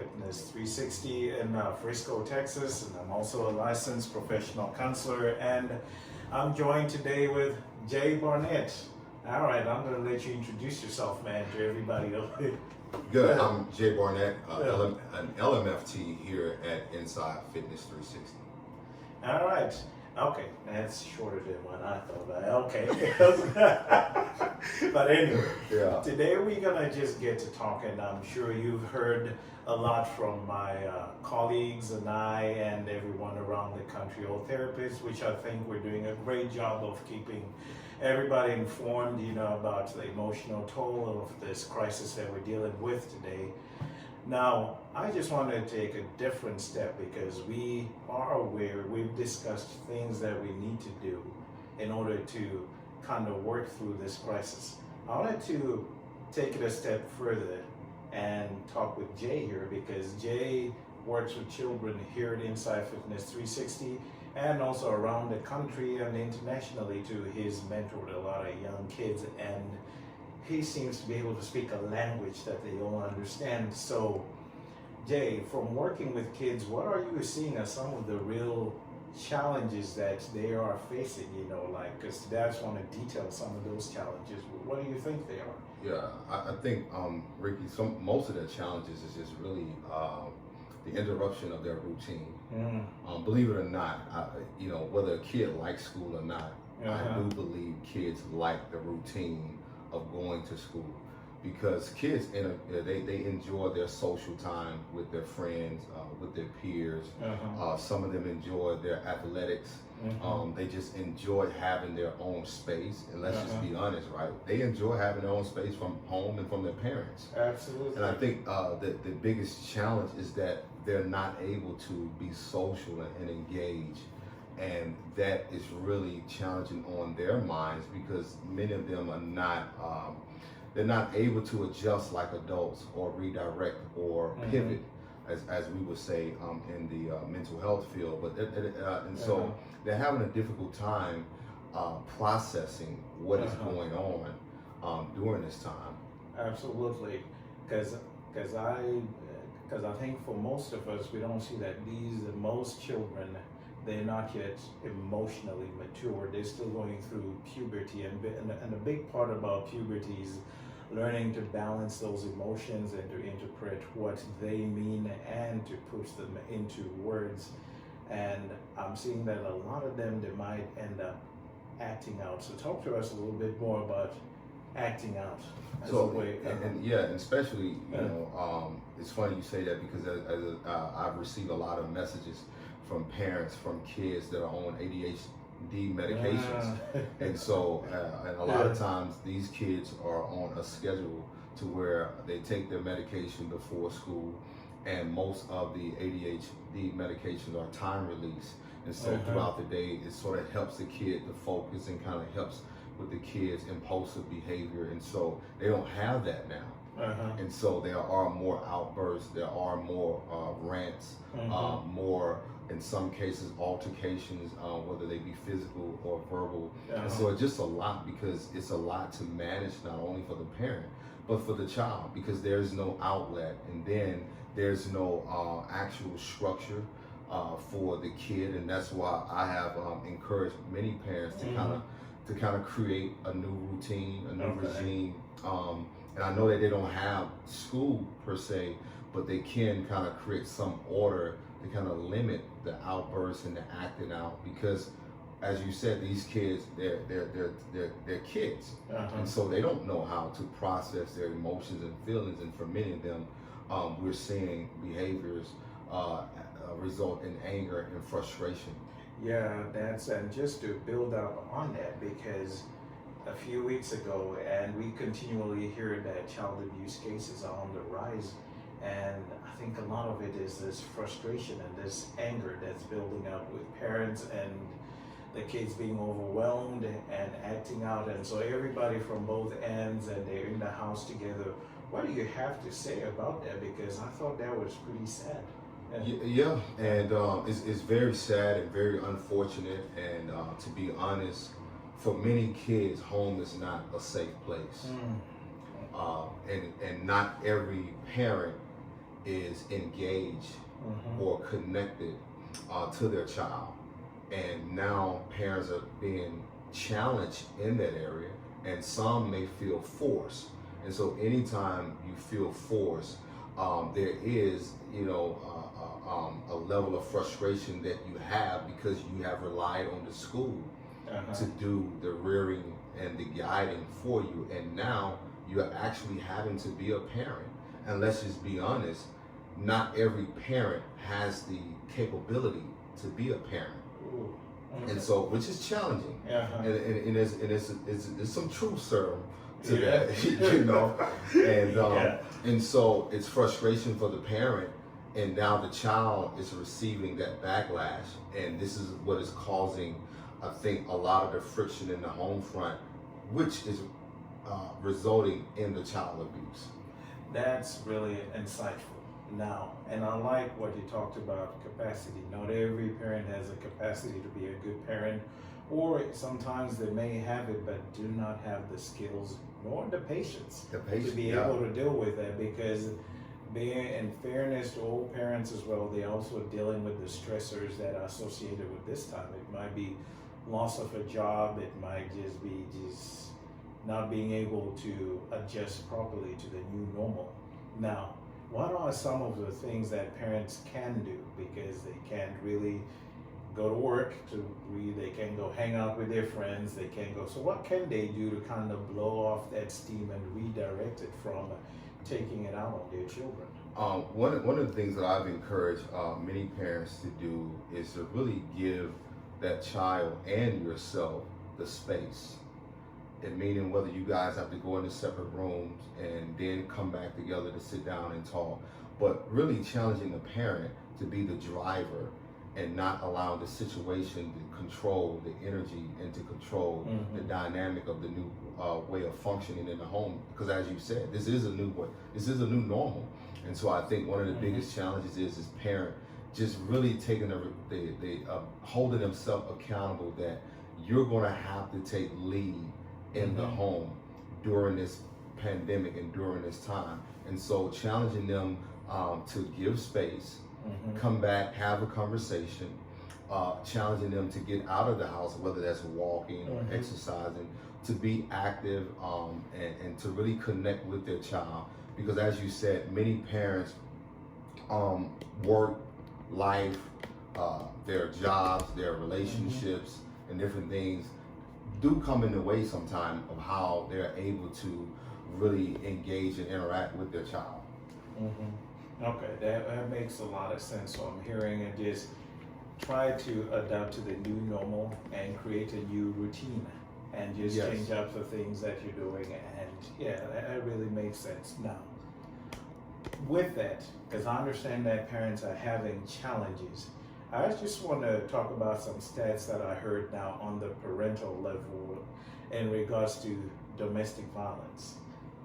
Fitness 360 in Frisco, Texas, and I'm also a licensed professional counselor. And I'm joined today with Jay Barnett. All right, I'm going to let you introduce yourself, man, to everybody else. Good. I'm Jay Barnett, an LMFT here at Inside Fitness 360. All right. Okay, that's shorter than what I thought. Okay. But anyway, Yeah. today we're gonna just get to talking. I'm sure you've heard a lot from my colleagues and I and everyone around the country, all therapists, which I think we're doing a great job of keeping everybody informed, about the emotional toll of this crisis that we're dealing with today. Now, I just want to take a different step because we are aware, we've discussed things that we need to do in order to kind of work through this crisis. I wanted to take it a step further and talk with Jay here because Jay works with children here at Inside Fitness 360 and also around the country and internationally too. He's mentored a lot of young kids and he seems to be able to speak a language that they all understand. So, Jay, from working with kids, what are you seeing as some of the real challenges that they are facing? Because today I just want to detail some of those challenges. What do you think they are? Yeah, I think, Ricky, most of the challenges is just really the interruption of their routine. Believe it or not, whether a kid likes school or not, I do believe kids like the routine of going to school because kids they enjoy their social time with their friends, with their peers. Some of them enjoy their athletics. They just enjoy having their own space, and let's just be honest, right? They enjoy having their own space from home and from their parents. Absolutely. And I think the biggest challenge is that they're not able to be social and engage. And that is really challenging on their minds because many of them are not, they're not able to adjust like adults or redirect or pivot, as we would say in the mental health field. But and so they're having a difficult time processing what is going on during this time. Absolutely, because I think for most of us, we don't see that most children, they're not yet emotionally mature. They're still going through puberty, and a big part about puberty is learning to balance those emotions and to interpret what they mean and to put them into words. And I'm seeing that a lot of them, they might end up acting out. So talk to us a little bit more about acting out as a way. And especially, it's funny you say that because I've received a lot of messages from parents, from kids that are on ADHD medications. And so, and a lot of times these kids are on a schedule to where they take their medication before school, and most of the ADHD medications are time release. And so throughout the day, it sort of helps the kid to focus and kind of helps with the kids' impulsive behavior. And so they don't have that now. And so there are more outbursts, there are more rants, more, in some cases, altercations, whether they be physical or verbal. And so it's just a lot because it's a lot to manage, not only for the parent, but for the child, because there's no outlet and then there's no actual structure for the kid. And that's why I have encouraged many parents to kind of create a new routine, a new regime. And I know that they don't have school per se, but they can kind of create some order to kind of limit the outbursts and the acting out because, as you said, these kids, they're kids, and so they don't know how to process their emotions and feelings. And for many of them, we're seeing behaviors result in anger and frustration. Yeah, and just to build up on that, because a few weeks ago, and we continually hear that child abuse cases are on the rise, and I think a lot of it is this frustration and this anger that's building up with parents and the kids being overwhelmed and acting out, and so everybody from both ends, and they're in the house together. What do you have to say about that? Because I thought that was pretty sad. Yeah, and it's very sad and very unfortunate, and to be honest, for many kids, home is not a safe place. And not every parent is engaged or connected to their child. And now parents are being challenged in that area, and some may feel forced. And so anytime you feel forced, there is, a level of frustration that you have because you have relied on the school to do the rearing and the guiding for you. And now you're actually having to be a parent. And let's just be honest, not every parent has the capability to be a parent. Ooh. And so, which is challenging. And there's some truth, sir, to that, and so it's frustration for the parent, and now the child is receiving that backlash, and this is what is causing, I think, a lot of the friction in the home front, which is resulting in the child abuse. That's really insightful. Now, and I like what you talked about capacity. Not every parent has a capacity to be a good parent, or sometimes they may have it but do not have the skills nor the patience to be able to deal with that, because being in fairness to all parents as well, they're also dealing with the stressors that are associated with this time. It might be loss of a job, it might just be not being able to adjust properly to the new normal. Now, what are some of the things that parents can do, because they can't really go to work they can go hang out with their friends, they can't go, so what can they do to kind of blow off that steam and redirect it from taking it out on their children? One of the things that I've encouraged many parents to do is to really give that child and yourself the space. And meaning whether you guys have to go into separate rooms and then come back together to sit down and talk, but really challenging the parent to be the driver and not allow the situation to control the energy and to control the dynamic of the new way of functioning in the home. Because as you said, this is a new way, this is a new normal. And so I think one of the biggest challenges is parent just really taking holding themselves accountable that you're going to have to take lead in the home during this pandemic and during this time. And so challenging them to give space, come back, have a conversation, challenging them to get out of the house, whether that's walking or exercising, to be active and to really connect with their child. Because as you said, many parents work, life, their jobs, their relationships, and different things do come in the way sometimes of how they're able to really engage and interact with their child. Okay, that makes a lot of sense. So I'm hearing it just try to adapt to the new normal and create a new routine and just change up the things that you're doing. And yeah, that really makes sense. Now, with that, because I understand that parents are having challenges, I just want to talk about some stats that I heard now on the parental level in regards to domestic violence.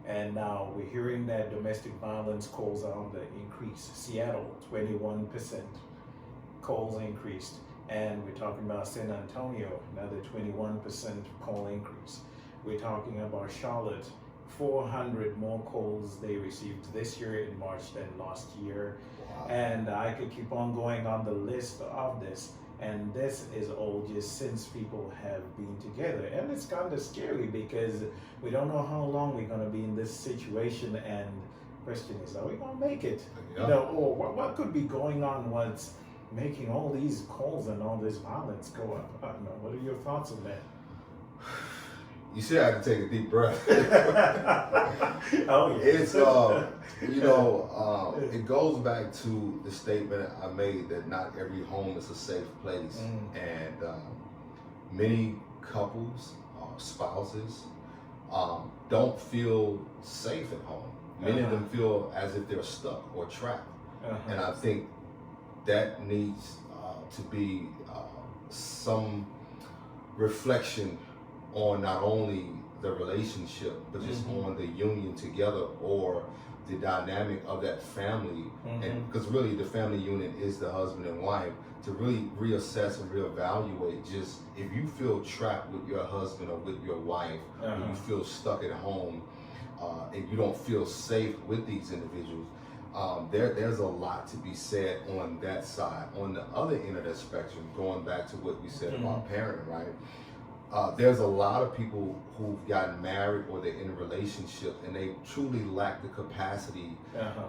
And now we're hearing that domestic violence calls on the increase. Seattle, 21% calls increased. And we're talking about San Antonio, another 21% call increase. We're talking about Charlotte, 400 more calls they received this year in March than last year. Wow. And I could keep on going on the list of this. And this is all just since people have been together. And it's kind of scary because we don't know how long we're going to be in this situation. And the question is, are we going to make it? Or what could be going on what's making all these calls and all this violence go up? I don't know. What are your thoughts on that? You should have to take a deep breath. Oh, yeah. It's, it goes back to the statement I made that not every home is a safe place. And many couples, spouses, don't feel safe at home. Many of them feel as if they're stuck or trapped. And I think that needs to be some reflection on not only the relationship, but just on the union together or the dynamic of that family. And because really the family unit is the husband and wife, to really reassess and reevaluate just if you feel trapped with your husband or with your wife, and you feel stuck at home and you don't feel safe with these individuals, there's a lot to be said on that side. On the other end of that spectrum, going back to what we said about parenting, right? There's a lot of people who've gotten married or they're in a relationship and they truly lack the capacity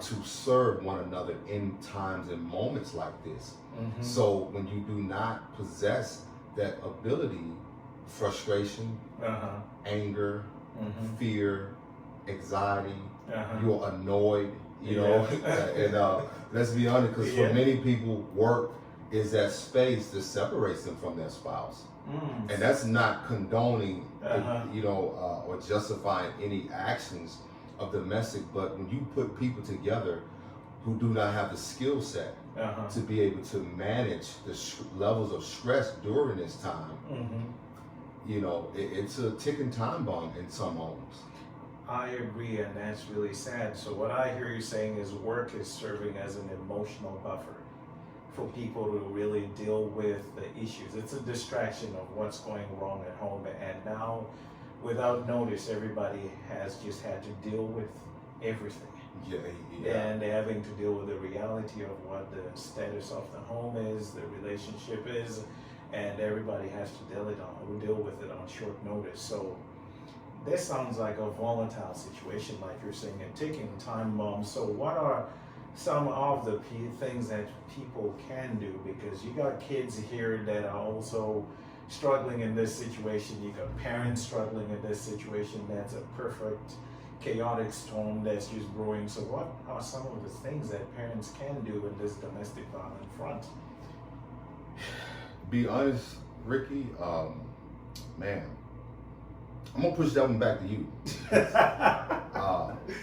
to serve one another in times and moments like this. So when you do not possess that ability, frustration, anger, fear, anxiety, you're annoyed, you know, and let's be honest, because for many people, work is that space that separates them from their spouse. And that's not condoning, you know, or justifying any actions of domestic, but when you put people together who do not have the skill set to be able to manage the levels of stress during this time, you know, it's a ticking time bomb in some homes. I agree, and that's really sad. So what I hear you saying is work is serving as an emotional buffer for people to really deal with the issues. It's a distraction of what's going wrong at home, and now, without notice, everybody has just had to deal with everything. And they're having to deal with the reality of what the status of the home is, the relationship is, and everybody has to deal with it on short notice. So this sounds like a volatile situation, like you're saying, a ticking time bomb. So what are some of the things that people can do? Because you got kids here that are also struggling in this situation. You got parents struggling in this situation. That's a perfect chaotic storm that's just brewing. So what are some of the things that parents can do in this domestic violence front? Be honest, Ricky, man, I'm gonna push that one back to you.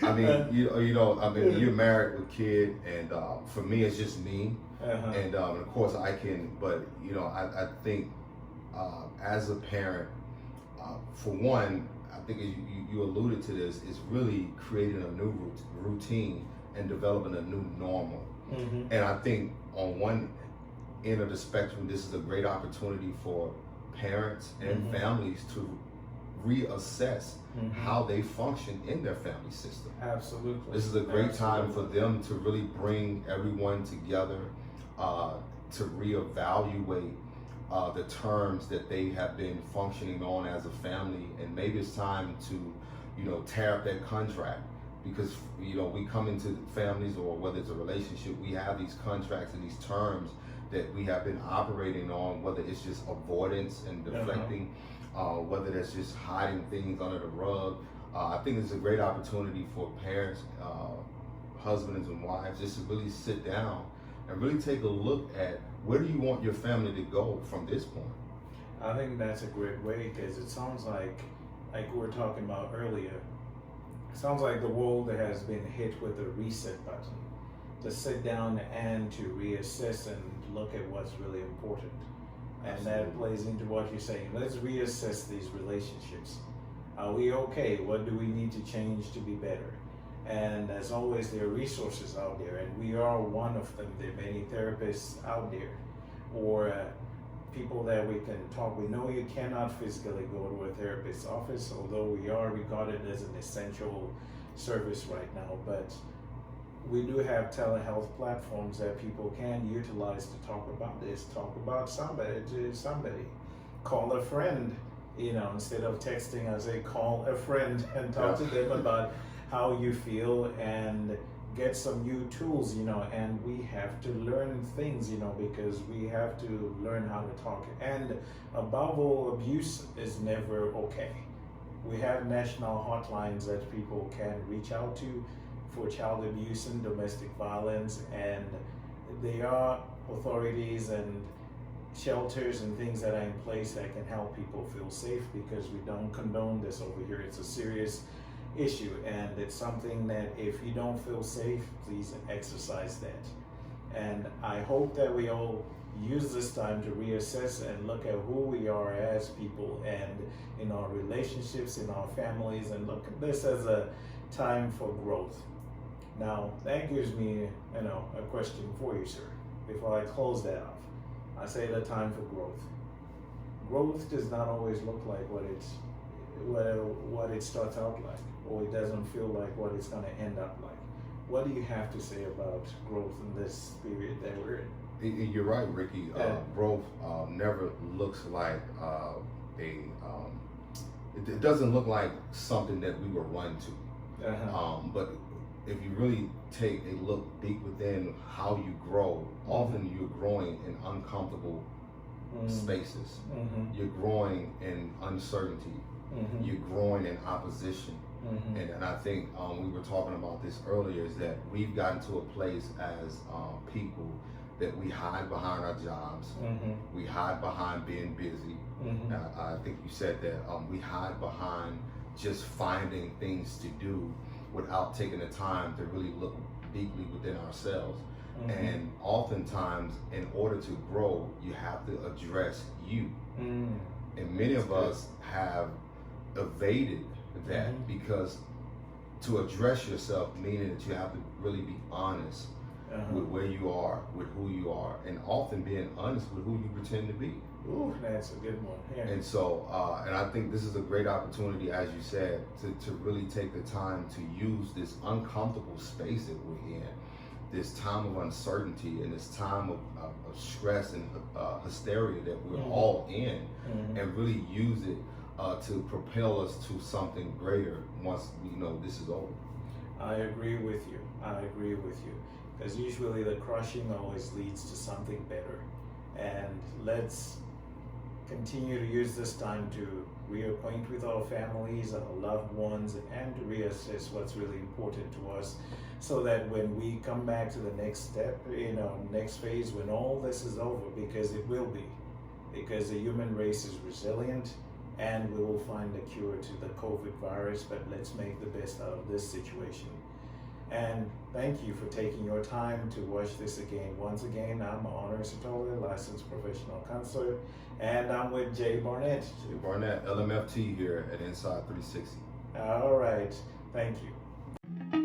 I mean, you know, I mean, you're married with a kid, and for me, it's just me. And of course, I can, but you know, I think as a parent, for one, I think you alluded to this, is really creating a new routine and developing a new normal. And I think on one end of the spectrum, this is a great opportunity for parents and families to reassess how they function in their family system. Absolutely. This is a great time for them to really bring everyone together, to reevaluate the terms that they have been functioning on as a family, and maybe it's time to, you know, tear up that contract, because you know, we come into families, or whether it's a relationship, we have these contracts and these terms that we have been operating on, whether it's just avoidance and deflecting, whether that's just hiding things under the rug. I think it's a great opportunity for parents, husbands and wives, just to really sit down and really take a look at where do you want your family to go from this point. I think that's a great way, because it sounds like we were talking about earlier, it sounds like the world has been hit with a reset button to sit down and to reassess and look at what's really important. And Absolutely. that plays into what you're saying. Let's reassess these relationships. Are we okay? What do we need to change to be better? And as always, there are resources out there, and we are one of them. There are many therapists out there, or people that we can talk. We know you cannot physically go to a therapist's office, although we are regarded as an essential service right now. But we do have telehealth platforms that people can utilize to talk about this, talk about somebody to somebody. Call a friend, you know, instead of texting, I say call a friend and talk to them about how you feel, and get some new tools, you know. And we have to learn things, you know, because we have to learn how to talk. And above all, abuse is never okay. We have national hotlines that people can reach out to for child abuse and domestic violence, and there are authorities and shelters and things that are in place that can help people feel safe, because we don't condone this over here. It's a serious issue, and it's something that if you don't feel safe, please exercise that. And I hope that we all use this time to reassess and look at who we are as people, and in our relationships, in our families, and look at this as a time for growth. Now, that gives me, you know, a question for you, sir. Before I close that off, I say the time for growth. Growth does not always look like what it starts out like, or it doesn't feel like what it's going to end up like. what do you have to say about growth in this period that we're in? You're right, Ricky. Growth never looks like it doesn't look like something that we will run to. But if you really take a look deep within how you grow, often you're growing in uncomfortable spaces. You're growing in uncertainty. You're growing in opposition. And I think we were talking about this earlier, is that we've gotten to a place as people that we hide behind our jobs. We hide behind being busy. I think you said that we hide behind just finding things to do without taking the time to really look deeply within ourselves. And oftentimes, in order to grow, you have to address you. And many of us have evaded that, because to address yourself, meaning that you have to really be honest with where you are, with who you are, and often being honest with who you pretend to be. Ooh, that's a good one. Yeah. And so, and I think this is a great opportunity, as you said, to really take the time to use this uncomfortable space that we're in, this time of uncertainty and this time of stress and hysteria that we're all in, and really use it to propel us to something greater once we know this is over. I agree with you. I agree with you. Because usually the crushing always leads to something better. And let's continue to use this time to reacquaint with our families, our loved ones, and to reassess what's really important to us, so that when we come back to the next step, next phase, when all this is over, because it will be, because the human race is resilient, and we will find a cure to the COVID virus, but let's make the best out of this situation. And thank you for taking your time to watch this again. Once again, I'm Honour.R, Sithole, licensed professional counselor, and I'm with Jay Barnett. Jay Barnett, LMFT here at Inside 360. All right, thank you.